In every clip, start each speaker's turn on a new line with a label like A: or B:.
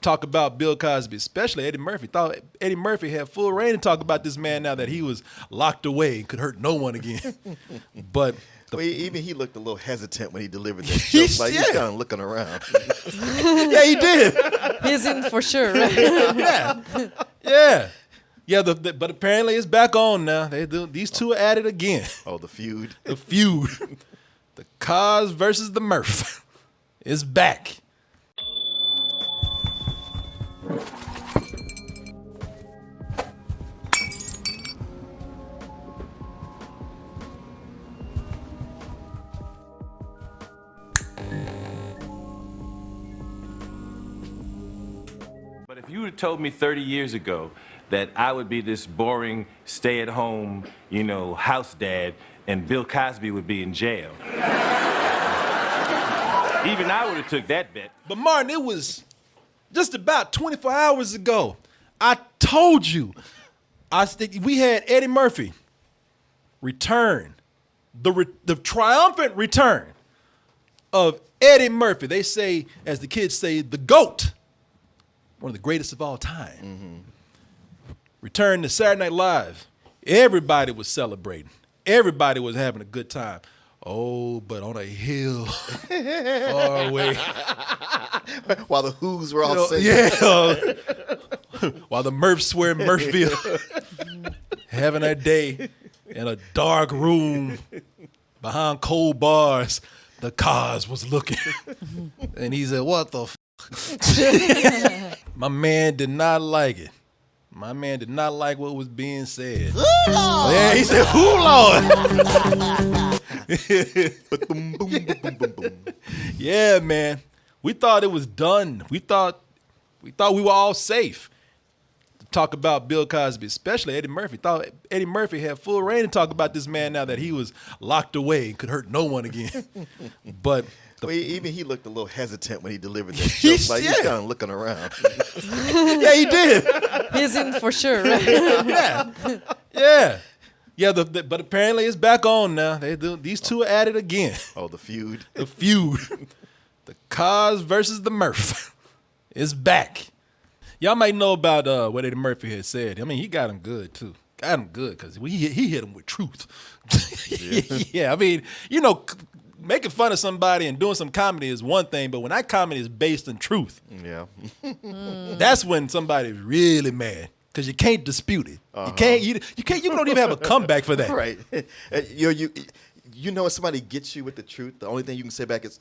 A: talk about Bill Cosby, especially Eddie Murphy. Thought Eddie Murphy had full reign to talk about this man now that he was locked away and could hurt no one again. But
B: even he looked a little hesitant when he delivered that joke. He's kind of looking around.
A: Yeah, he did.
C: He's in for sure. Right?
A: Yeah. But apparently it's back on now. These two are at it again.
B: Oh, the feud.
A: The feud. The Cos versus the Murph is back.
D: But if you would have told me 30 years ago that I would be this boring, stay-at-home, house dad, and Bill Cosby would be in jail, even I would have took that bet.
A: But Martin, it was just about 24 hours ago. I told you. We had Eddie Murphy return, the triumphant return of Eddie Murphy. They say, as the kids say, the GOAT. One of the greatest of all time. Mm-hmm. Returned to Saturday Night Live. Everybody was celebrating. Everybody was having a good time. Oh, but on a hill far away.
B: While the Who's were all singing.
A: Yeah. While the Murphs were in Murphville having their day in a dark room behind cold bars, the Cos was looking. And he said, what the f? My man did not like it. My man did not like what was being said. Yeah, he said, "Who Lord?" Yeah, man. We thought it was done. We thought we were all safe. To talk about Bill Cosby, especially Eddie Murphy. Thought Eddie Murphy had full reign to talk about this man now that he was locked away and could hurt no one again. But
B: even he looked a little hesitant when he delivered that joke. He's kind of looking around.
A: Yeah, he did.
C: He's in for sure. Right?
A: Yeah. But apparently it's back on now. These two are at it again.
B: Oh, the feud.
A: The feud. The Cos versus the Murph is back. Y'all might know about what Eddie Murphy had said. I mean, he got him good too. Got him good because he hit him with truth. Yeah, I mean, making fun of somebody and doing some comedy is one thing, but when that comedy is based in truth, that's when somebody's really mad because you can't dispute it. You don't even have a comeback for that.
B: Right. When somebody gets you with the truth, the only thing you can say back is,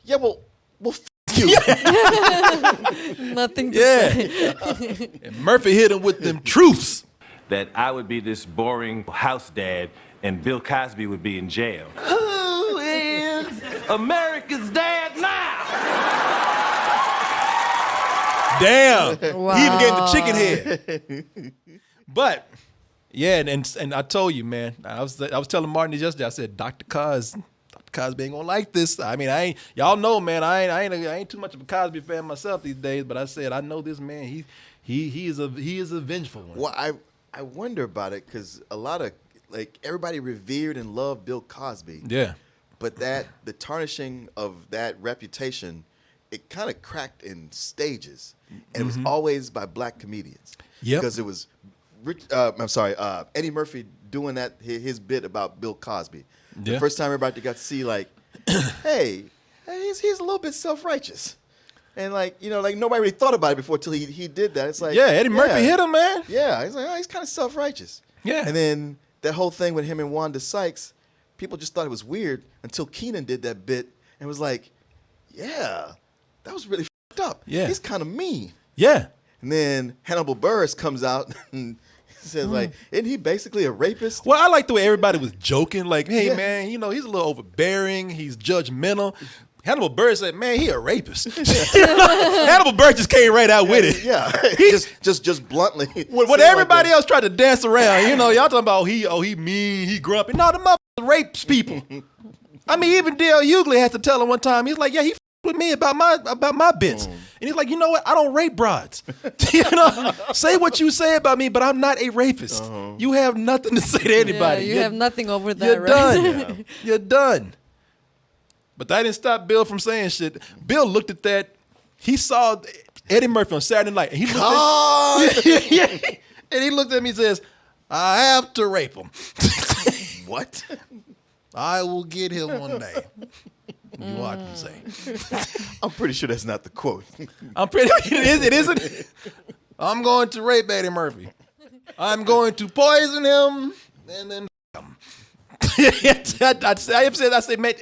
B: yeah, well, f you.
C: Nothing to say.
A: And Murphy hit him with them truths.
D: That I would be this boring house dad and Bill Cosby would be in jail. Who is America's dad now?
A: Damn.
C: Wow.
A: He even gave the chicken head. But, yeah, and I told you, man, I was telling Martin this yesterday, I said, Dr. Cosby ain't gonna like this. I mean, y'all know, man, I ain't too much of a Cosby fan myself these days, but I said, I know this man, he is a vengeful one.
B: Well, I wonder about it because a lot of, everybody revered and loved Bill Cosby.
A: Yeah.
B: But the tarnishing of that reputation, it kind of cracked in stages. And it was always by black comedians.
A: Yeah.
B: Because it was, Eddie Murphy doing his bit about Bill Cosby. The first time everybody got to see, hey, he's a little bit self-righteous. And nobody really thought about it before till he did that. It's
A: Eddie Murphy hit him, man.
B: Yeah, he's he's kind of self-righteous. Yeah. And then that whole thing with him and Wanda Sykes, people just thought it was weird until Keenan did that bit and was like, yeah, that was really f***ed up. Yeah. He's kind of mean.
A: Yeah.
B: And then Hannibal Buress comes out and says, isn't he basically a rapist?
A: Well, I like the way everybody was joking. Hey, man, he's a little overbearing. He's judgmental. Hannibal Buress said, man, he a rapist. Hannibal Buress just came right out with it.
B: Yeah, just bluntly.
A: What everybody else tried to dance around, y'all talking about, he mean, he grumpy. No, the motherfucker rapes people. I mean, even D.L. Hughley had to tell him one time, he's like, yeah, he with me about my bits. And he's like, you know what? I don't rape broads. Say what you say about me, but I'm not a rapist. You have nothing to say to anybody.
C: Yeah, you have nothing over that,
A: you're
C: right?
A: Done. Yeah. You're done. But that didn't stop Bill from saying shit. Bill looked at that. He saw Eddie Murphy on Saturday night. And he looked and he looked at me and says, I have to rape him.
B: What?
A: I will get him one day. You watch him say.
B: I'm pretty sure that's not the quote.
A: I'm pretty it isn't. I'm going to rape Eddie Murphy. I'm going to poison him and then him. I say, man,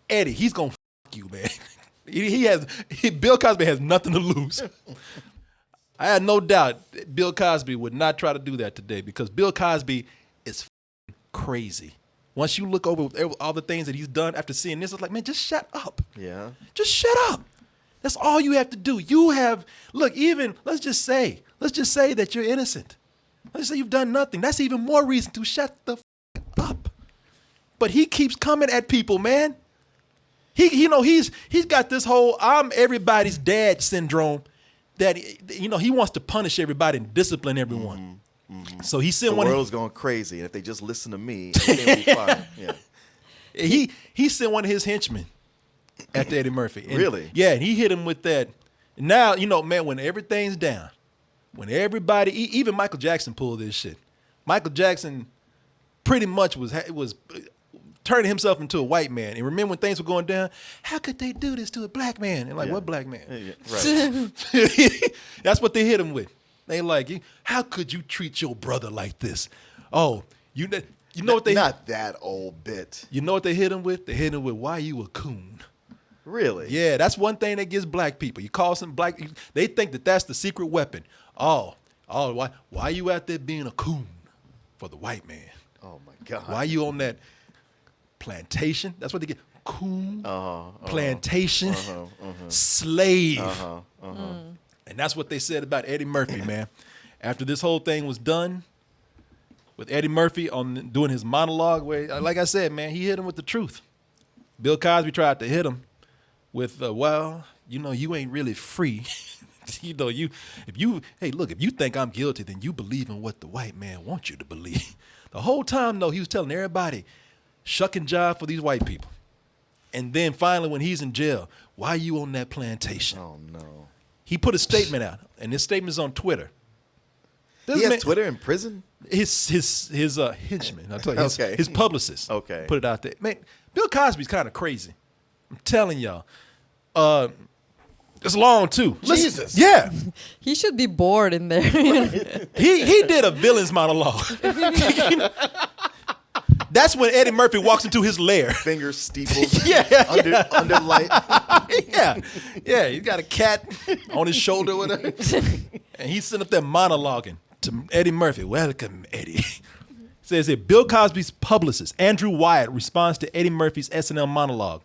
A: Eddie, he's gonna you, man. Bill Cosby has nothing to lose. I had no doubt Bill Cosby would not try to do that today because Bill Cosby is crazy. Once you look over all the things that he's done after seeing this, it's like, man, just shut up.
B: Yeah.
A: Just shut up. That's all you have to do. Let's just say that you're innocent. Let's say you've done nothing. That's even more reason to shut the up. But he keeps coming at people, man. He's got this whole I'm everybody's dad syndrome that, he wants to punish everybody and discipline everyone. Mm-hmm. So he sent
B: the world's going crazy, and if they just listen to me, everything will be fine. Yeah.
A: He sent one of his henchmen after Eddie Murphy. And,
B: really?
A: Yeah, and he hit him with that. Now, man, when everything's down, when everybody, even Michael Jackson pulled this shit. Michael Jackson pretty much was turning himself into a white man. And remember when things were going down? How could they do this to a black man? And what black man?
B: Yeah, right.
A: That's what they hit him with. They like, how could you treat your brother like this? Oh, you know what they...
B: Not that old bit.
A: You know what they hit him with? They hit him with, why you a coon?
B: Really?
A: Yeah, that's one thing that gets black people. You call some black... They think that that's the secret weapon. Oh, why you out there being a coon for the white man?
B: Oh, my God.
A: Why you on that plantation? That's what they get. Coon, plantation, slave. And that's what they said about Eddie Murphy, man. After this whole thing was done, with Eddie Murphy doing his monologue, where, like I said, man, he hit him with the truth. Bill Cosby tried to hit him with, you ain't really free. If you think I'm guilty, then you believe in what the white man wants you to believe. The whole time, though, he was telling everybody, shuck and jive for these white people. And then finally, when he's in jail, why you on that plantation?
B: Oh, no.
A: He put a statement out, and his statement's on Twitter.
B: He has Twitter in prison?
A: His henchman, I'll tell you,
B: Okay.
A: his publicist
B: Okay.
A: put it out there. Man, Bill Cosby's kind of crazy. I'm telling y'all. It's long, too.
B: Jesus.
A: Yeah.
C: He should be bored in there.
A: He did a villain's monologue. That's when Eddie Murphy walks into his lair.
B: Fingers steepled.
A: Yeah.
B: Under light.
A: Yeah. He's got a cat on his shoulder with her. And he's sitting up there monologuing to Eddie Murphy. Welcome, Eddie. Says here, Bill Cosby's publicist, Andrew Wyatt, responds to Eddie Murphy's SNL monologue.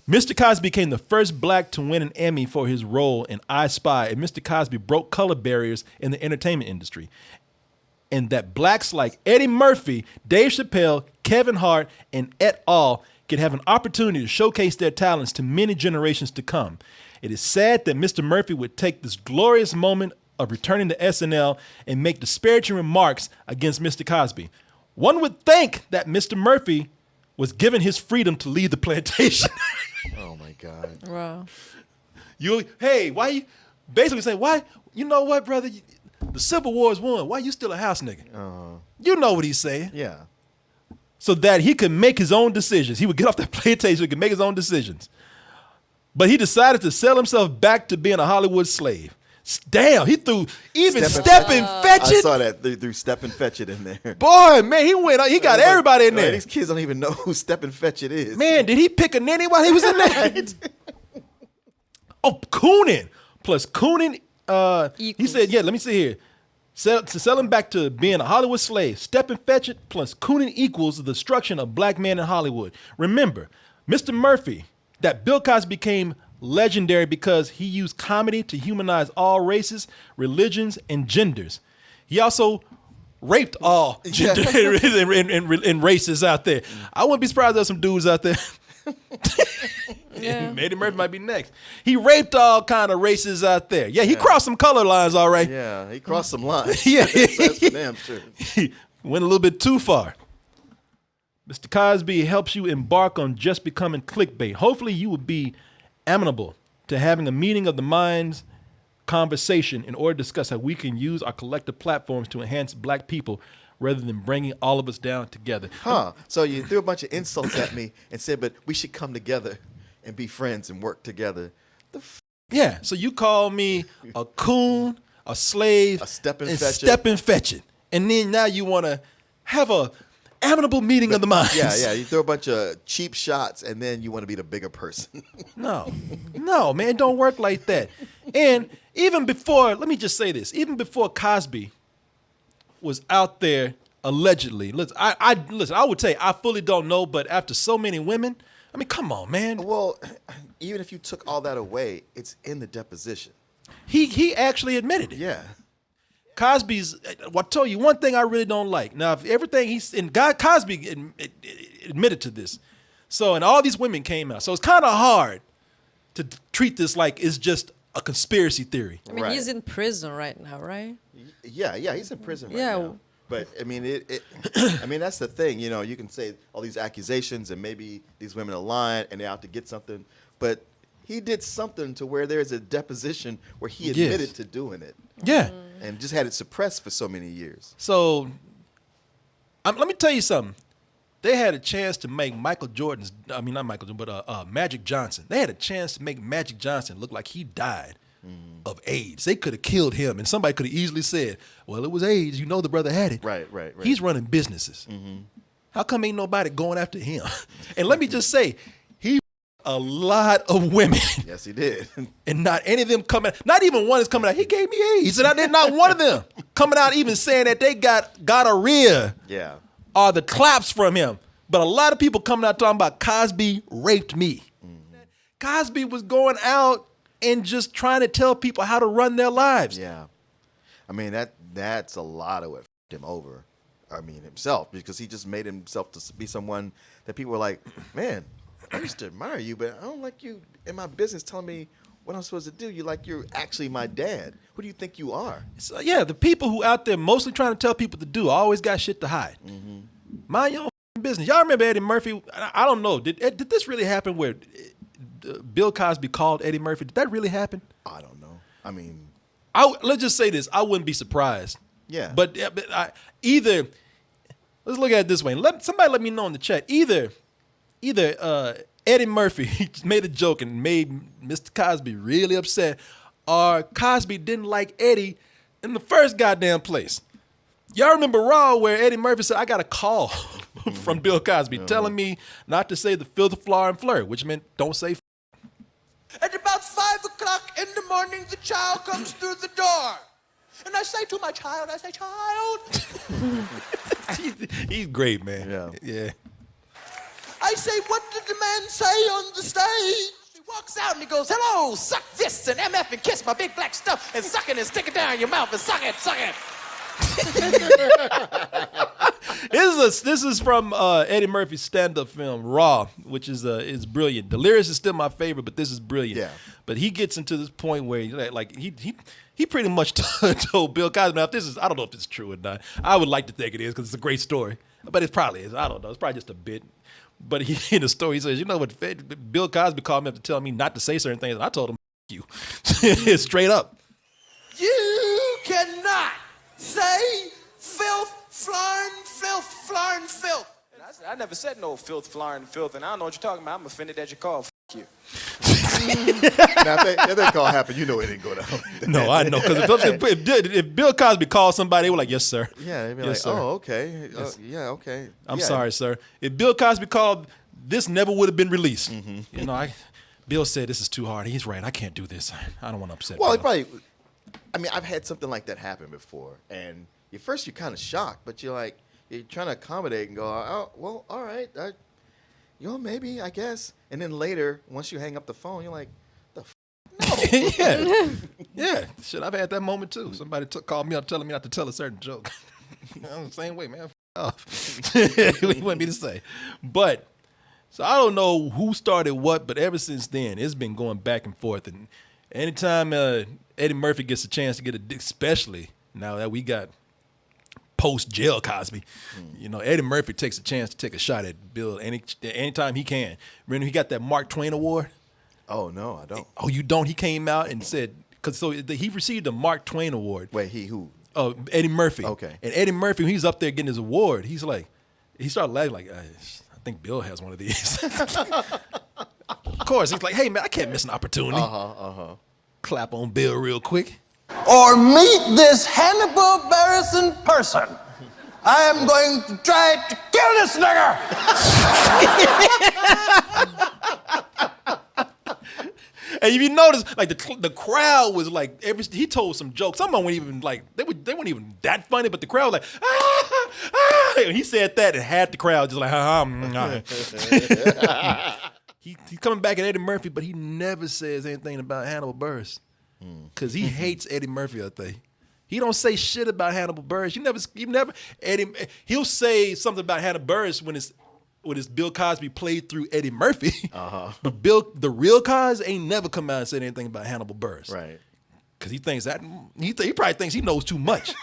A: Mr. Cosby became the first black to win an Emmy for his role in I Spy, and Mr. Cosby broke color barriers in the entertainment industry. And that blacks like Eddie Murphy, Dave Chappelle, Kevin Hart, and et al. Could have an opportunity to showcase their talents to many generations to come. It is sad that Mr. Murphy would take this glorious moment of returning to SNL and make disparaging remarks against Mr. Cosby. One would think that Mr. Murphy was given his freedom to leave the plantation.
B: Oh, my God.
C: Wow.
A: Why you basically saying, why, you know what, brother? The Civil War's won. Why you still a house nigga? You know what he's saying.
B: Yeah.
A: So that he could make his own decisions. He would get off that plantation so he could make his own decisions. But he decided to sell himself back to being a Hollywood slave. Damn, he threw even Step and Fetch It.
B: I saw that. They threw Step and Fetch It in there.
A: Boy, man, he got everybody in there.
B: These kids don't even know who Step and Fetch It is.
A: Man, did he pick a nanny while he was in there? Oh, Coonan. Plus Coonan, he said, let me see here. To sell him back to being a Hollywood slave, Step and Fetch It plus Coonan equals the destruction of black men in Hollywood. Remember, Mr. Murphy, that Bill Cosby became legendary because he used comedy to humanize all races, religions, and genders. He also raped all gender and races out there. I wouldn't be surprised if there's some dudes out there.
C: Yeah.
A: Eddie Murphy might be next. He raped all kind of races out there. Yeah, he crossed some color lines, all right.
B: Yeah, he crossed some lines.
A: Yeah.
B: That's for damn sure.
A: He went a little bit too far. Mr. Cosby helps you embark on just becoming clickbait. Hopefully you will be amenable to having a meeting of the minds conversation in order to discuss how we can use our collective platforms to enhance black people rather than bringing all of us down together.
B: Huh. So you threw a bunch of insults at me and said, but we should come together and be friends and work together.
A: Yeah, so you call me a coon, a slave,
B: A stepping
A: and
B: fetcher.
A: stepping fetching. And then now you want to have a amenable meeting of the minds.
B: Yeah. You throw a bunch of cheap shots and then you want to be the bigger person.
A: No, man, it don't work like that. And even before, let me just say this, even before Cosby was out there allegedly, listen, I would say I fully don't know, but after so many women, I mean, come on, man.
B: Well, even if you took all that away, it's in the deposition.
A: He actually admitted it.
B: Yeah.
A: Cosby's, I'll tell you one thing I really don't like. Now, if everything Cosby admitted to this. So, and all these women came out. So it's kind of hard to treat this like it's just a conspiracy theory.
C: I mean,
B: Right.
C: he's in prison right now, right?
B: Yeah, he's in prison right
C: Yeah.
B: now. But I mean, I mean, that's the thing. You know, you can say all these accusations, and maybe these women are lying, and they're out to get something. But he did something to where there's a deposition where he admitted to doing it,
A: Yeah.
B: and just had it suppressed for so many years.
A: So, let me tell you something. They had a chance to make Magic Johnson. They had a chance to make Magic Johnson look like he died of AIDS. They could have killed him, and somebody could have easily said, well, it was AIDS. You know the brother had it.
B: Right.
A: He's running businesses. How come ain't nobody going after him? And let me just say, he a lot of women.
B: Yes, he did.
A: And not any of them coming, not even one is coming out, he gave me AIDS. And I did not one of them coming out even saying that they got gonorrhea.
B: Yeah.
A: Or the claps from him. But a lot of people coming out talking about Cosby raped me. Cosby was going out and just trying to tell people how to run their lives.
B: Yeah. I mean, that's a lot of what f***ed him over. I mean, himself, because he just made himself to be someone that people were like, man, I used to admire you, but I don't like you in my business telling me what I'm supposed to do. You're actually my dad. Who do you think you are?
A: So, yeah, the people who out there mostly trying to tell people to do always got shit to hide. Mind your own business. Y'all remember Eddie Murphy? I don't know. Did this really happen where Bill Cosby called Eddie Murphy? Did that really happen?
B: I don't know. I mean,
A: Let's just say this. I wouldn't be surprised.
B: Yeah.
A: But let's look at it this way. Somebody let me know in the chat. Either Eddie Murphy made a joke and made Mr. Cosby really upset, or Cosby didn't like Eddie in the first goddamn place. Y'all remember Raw where Eddie Murphy said, I got a call from Bill Cosby telling me not to say the filth, floor, and flirt, which meant don't say f.
E: At about 5 o'clock in the morning, the child comes through the door. And I say to my child, child.
A: He's great, man. Yeah.
E: I say, what did the man say on the stage? He walks out and he goes, hello, suck this and MF and kiss my big black stuff and suck it and stick it down your mouth and suck it.
A: This is from Eddie Murphy's stand-up film Raw, which is brilliant. Delirious is still my favorite, but this is brilliant.
B: Yeah.
A: But he gets into this point where he pretty much told Bill Cosby. Now, I don't know if it's true or not. I would like to think it is because it's a great story, but it probably is. I don't know. It's probably just a bit. But in the story, he says, you know what? Bill Cosby called me up to tell me not to say certain things, and I told him, F you, straight up.
E: You cannot say filth, flarn, filth.
F: And I never said no filth, flarn, filth, and I don't know what you're talking about. I'm offended that you called. F you.
B: Now, if that call happened, you know it didn't go down.
A: No, I know. Because if Bill Cosby called somebody, they were like, yes, sir.
B: Yeah, they'd be
A: Yes,
B: like,
A: sir.
B: oh, okay. Yeah, okay.
A: I'm
B: Yeah.
A: sorry, sir. If Bill Cosby called, this never would have been released. You know, Bill said this is too hard. He's right. I can't do this. I don't want to upset
B: Well,
A: Bill.
B: it probably. I mean, I've had something like that happen before, and at first you're kind of shocked, but you're trying to accommodate and go, oh, well, all right, maybe, I guess. And then later, once you hang up the phone, you're like, the f-
A: Yeah. Shit, I've had that moment too. Somebody called me up telling me not to tell a certain joke. I'm the same way, man. F off. We wouldn't be the same. But, so I don't know who started what, but ever since then, it's been going back and forth. And anytime Eddie Murphy gets a chance to get a dick, especially now that we got post-jail Cosby, you know, Eddie Murphy takes a chance to take a shot at Bill anytime he can. Remember he got that Mark Twain Award?
B: oh, no, I don't.
A: Oh, you don't? He came out and said because he received the Mark Twain Award.
B: Wait, who?
A: Eddie Murphy.
B: Okay.
A: And Eddie Murphy, when he's up there getting his award, he started laughing like, I think Bill has one of these. Of course, he's like, hey man, I can't miss an opportunity. Clap on Bill real quick.
E: Or meet this Hannibal Buress in person. I am going to try to kill this nigger.
A: And if you notice, like the crowd was like, he told some jokes. Some of them weren't even like they weren't even that funny, but the crowd was like, and he said that, and half the crowd just like, He's coming back at Eddie Murphy, but he never says anything about Hannibal Buress because he hates Eddie Murphy. I think he don't say shit about Hannibal Buress. You never Eddie. He'll say something about Hannibal Buress when it's Bill Cosby played through Eddie Murphy. But the real Cosby ain't never come out and said anything about Hannibal Buress.
B: Right.
A: Because he thinks that he probably thinks he knows too much.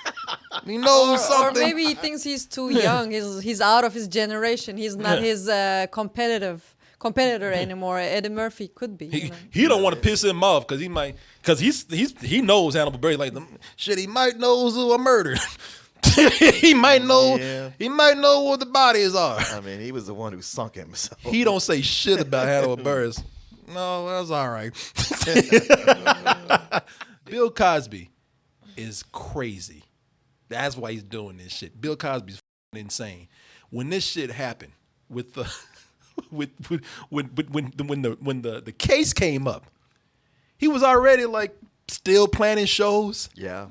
A: He knows something.
C: Or maybe he thinks he's too young. He's out of his generation. He's not his competitor anymore. Eddie Murphy could be.
A: He don't want to piss him off because he knows Hannibal Buress like shit. He might know who I murdered. He might know.
B: Yeah.
A: He might know where the bodies are.
B: I mean, he was the one who sunk him. So.
A: He don't say shit about Hannibal Buress. No, that's all right. Bill Cosby is crazy. That's why he's doing this shit. Bill Cosby's insane. When this shit happened with the when the case came up, he was already like still planning shows.
B: Yeah.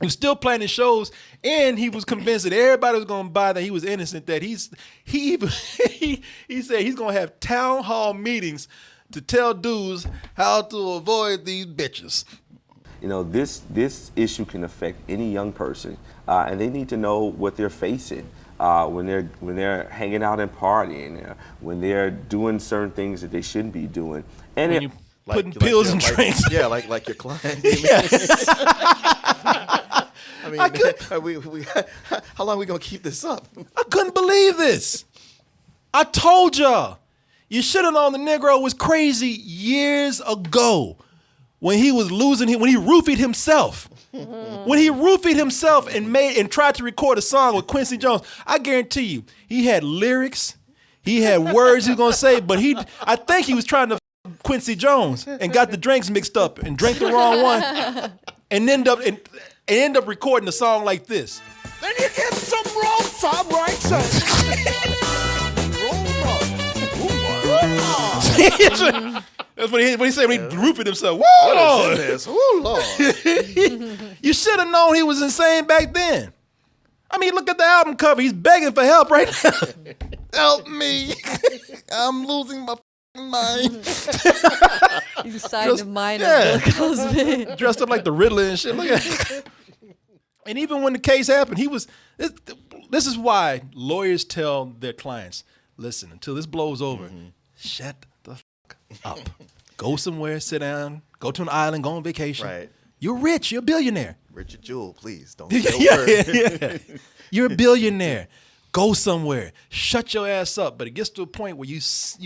A: He was still planning shows, and he was convinced that everybody was going to buy that he was innocent. That he said he's going to have town hall meetings to tell dudes how to avoid these bitches.
G: You know, this issue can affect any young person, and they need to know what they're facing when they're hanging out and partying, when they're doing certain things that they shouldn't be doing, and
A: putting pills in drinks.
B: Yeah, like your client. I mean, how long are we gonna keep this up?
A: I couldn't believe this. I told y'all, you should have known the Negro was crazy years ago when he was when he roofied himself. When he roofied himself and tried to record a song with Quincy Jones, I guarantee you, he had lyrics, he had words he was gonna say, but I think he was trying to Quincy Jones and got the drinks mixed up and drank the wrong one and end up recording a song like this.
E: Then you get some raw fab right side.
A: That's what he said when he roofied himself. Woo, Lord.
B: Oh, Lord.
A: You should have known he was insane back then. I mean, look at the album cover. He's begging for help right now. Help me. I'm losing my mind.
C: Inside the mind of Bill Cosby.
A: Dressed up like the Riddler and shit. Look at it. And even when the case happened, this is why lawyers tell their clients, listen, until this blows over, shut the fuck up. Go somewhere, sit down, go to an island, go on vacation.
B: Right.
A: You're rich, you're a billionaire.
B: Richard Jewell, please don't say a word.
A: Yeah. You're a billionaire. Go somewhere. Shut your ass up. But it gets to a point where you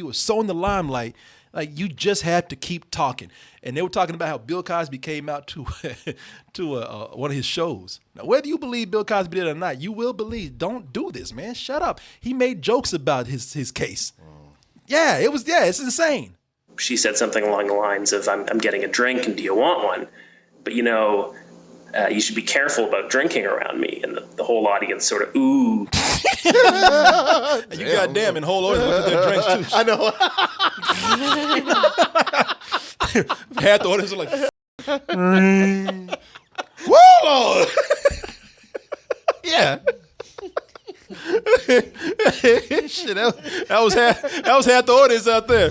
A: were so in the limelight, like you just have to keep talking. And they were talking about how Bill Cosby came out to one of his shows. Now, whether you believe Bill Cosby did it or not, you will believe. Don't do this, man. Shut up. He made jokes about his case. Yeah, it's insane.
H: She said something along the lines of, I'm getting a drink and do you want one? But you know, you should be careful about drinking around me. And the whole audience sort of, ooh.
A: And you goddamn in whole order looked at their drinks too.
B: I know.
A: Half the audience were like, whoa! Yeah. Shit, that was half the audience out there.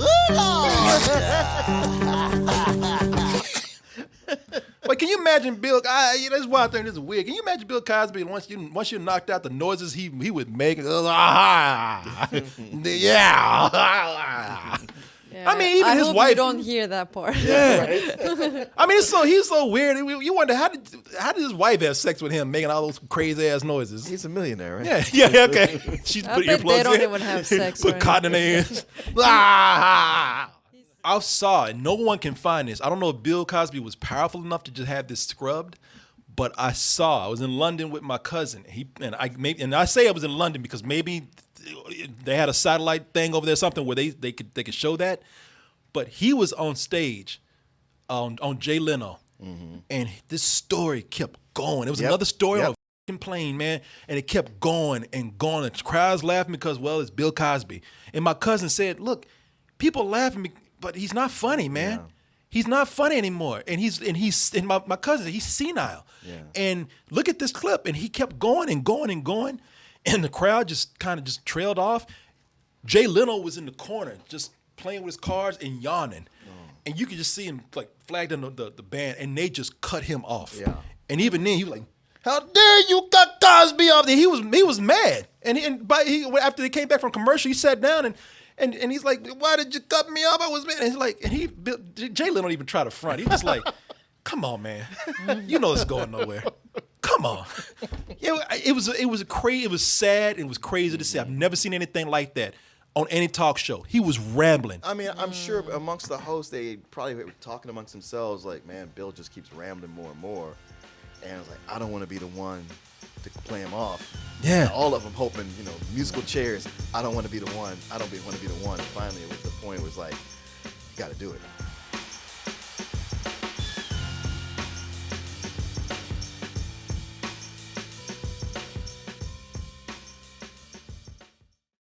A: But can you imagine Bill? That's why I think this is weird. Can you imagine Bill Cosby once you knocked out the noises he would make? Yeah. I mean, even his wife.
C: You don't hear that part.
A: Yeah. Right? I mean, he's so weird. You wonder how did his wife have sex with him, making all those crazy ass noises?
B: He's a millionaire, right?
A: Yeah. Okay. She's
C: I
A: put
C: bet
A: earplugs in.
C: they don't even have sex.
A: Put
C: right?
A: cotton in their ears. I saw, and no one can find this. I don't know if Bill Cosby was powerful enough to just have this scrubbed, but I was in London with my cousin. I say I was in London because maybe they had a satellite thing over there, something where they could show that. But he was on stage on Jay Leno, and this story kept going. It was another story on a plane, man, and it kept going and going. The crowd's laughing because, well, it's Bill Cosby. And my cousin said, look, people laughing, but he's not funny, man. Yeah. He's not funny anymore. And my cousin, he's senile. Yeah. And look at this clip. And he kept going and going and going. And the crowd just kind of just trailed off. Jay Leno was in the corner just playing with his cards and yawning. And you could just see him like flagged in the band, and they just cut him off. Yeah. And even then he was like, how dare you cut Cosby off? And he was mad. And after they came back from commercial, he sat down and he's like, why did you cut me off? I was mad. And he's like, Jay Leno don't even try to front. He was like, come on, man. You know it's going nowhere. Come on. Yeah, it was crazy. It was sad. It was crazy to see. I've never seen anything like that on any talk show. He was rambling.
B: I mean, I'm sure amongst the hosts, they probably were talking amongst themselves like, man, Bill just keeps rambling more and more. And I was like, I don't want to be the one to play him off. Yeah. And all of them hoping, musical chairs. I don't want to be the one. I don't want to be the one. And finally, the point was like, you got to do it.